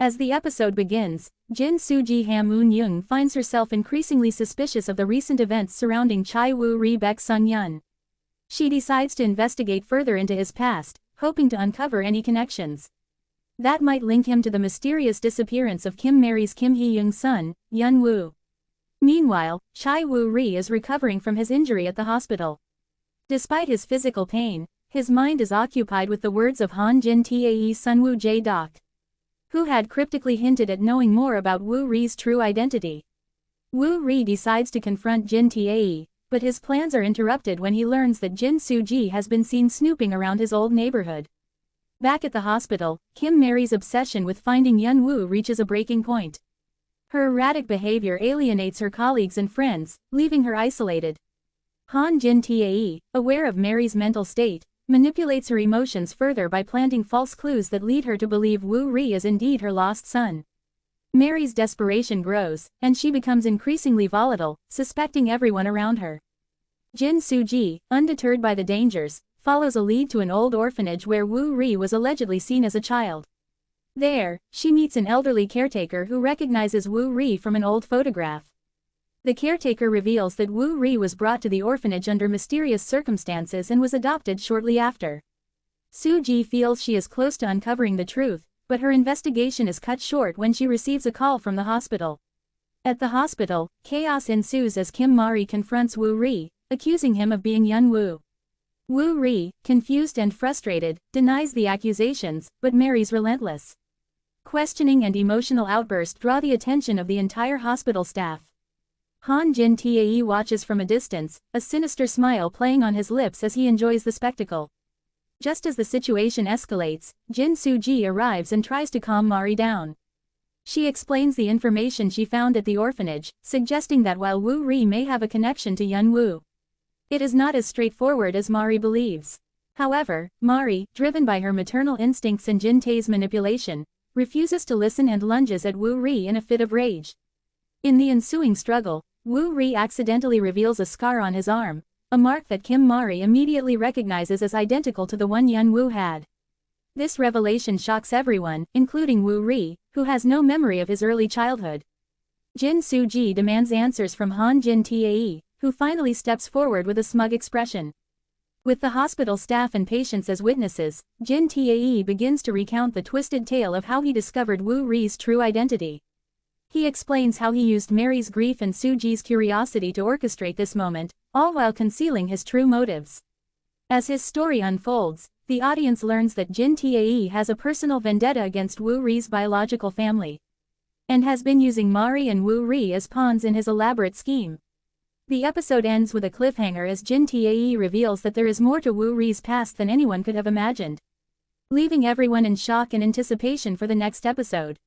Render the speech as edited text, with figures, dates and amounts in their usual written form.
As the episode begins, Jin Soo-ji Ham Eun-young finds herself increasingly suspicious of the recent events surrounding Chai Woo-ri Baek Sung-yeon. She decides to investigate further into his past, hoping to uncover any connections that might link him to the mysterious disappearance of Kim Mary's Kim Hee-young's son, Yeon-woo. Meanwhile, Chai Woo-ri is recovering from his injury at the hospital. Despite his physical pain, his mind is occupied with the words of Han Jin Tae Sunwoo Jae-dok, who had cryptically hinted at knowing more about Woo-ri's true identity. Woo-ri decides to confront Jin Tae, but his plans are interrupted when he learns that Jin Soo-ji has been seen snooping around his old neighborhood. Back at the hospital, Kim Mary's obsession with finding Yeon-woo reaches a breaking point. Her erratic behavior alienates her colleagues and friends, leaving her isolated. Han Jin Tae, aware of Mary's mental state, manipulates her emotions further by planting false clues that lead her to believe Woo-ri is indeed her lost son. Mary's desperation grows, and she becomes increasingly volatile, suspecting everyone around her. Jin Soo-ji, undeterred by the dangers, follows a lead to an old orphanage where Woo-ri was allegedly seen as a child. There, she meets an elderly caretaker who recognizes Woo-ri from an old photograph. The caretaker reveals that Woo-ri was brought to the orphanage under mysterious circumstances and was adopted shortly after. Soo-ji feels she is close to uncovering the truth, but her investigation is cut short when she receives a call from the hospital. At the hospital, chaos ensues as Kim Mari confronts Woo-ri, accusing him of being Yeon-woo. Woo-ri, confused and frustrated, denies the accusations, but Mary's relentless questioning and emotional outburst draw the attention of the entire hospital staff. Han Jin Tae watches from a distance, a sinister smile playing on his lips as he enjoys the spectacle. Just as the situation escalates, Jin Soo-ji arrives and tries to calm Mari down. She explains the information she found at the orphanage, suggesting that while Woo-ri may have a connection to Yeon-woo, it is not as straightforward as Mari believes. However, Mari, driven by her maternal instincts and Jin Tae's manipulation, refuses to listen and lunges at Woo-ri in a fit of rage. In the ensuing struggle, Woo-ri accidentally reveals a scar on his arm, a mark that Kim Mari immediately recognizes as identical to the one Yeon-woo had. This revelation shocks everyone, including Woo-ri, who has no memory of his early childhood. Jin Soo-ji demands answers from Han Jin Tae, who finally steps forward with a smug expression. With the hospital staff and patients as witnesses, Jin Tae begins to recount the twisted tale of how he discovered Woo-ri's true identity. He explains how he used Mary's grief and Soo-ji's curiosity to orchestrate this moment, all while concealing his true motives. As his story unfolds, the audience learns that Jin Tae has a personal vendetta against Woo-ri's biological family, and has been using Mari and Woo-ri as pawns in his elaborate scheme. The episode ends with a cliffhanger as Jin Tae reveals that there is more to Woo-ri's past than anyone could have imagined, leaving everyone in shock and anticipation for the next episode.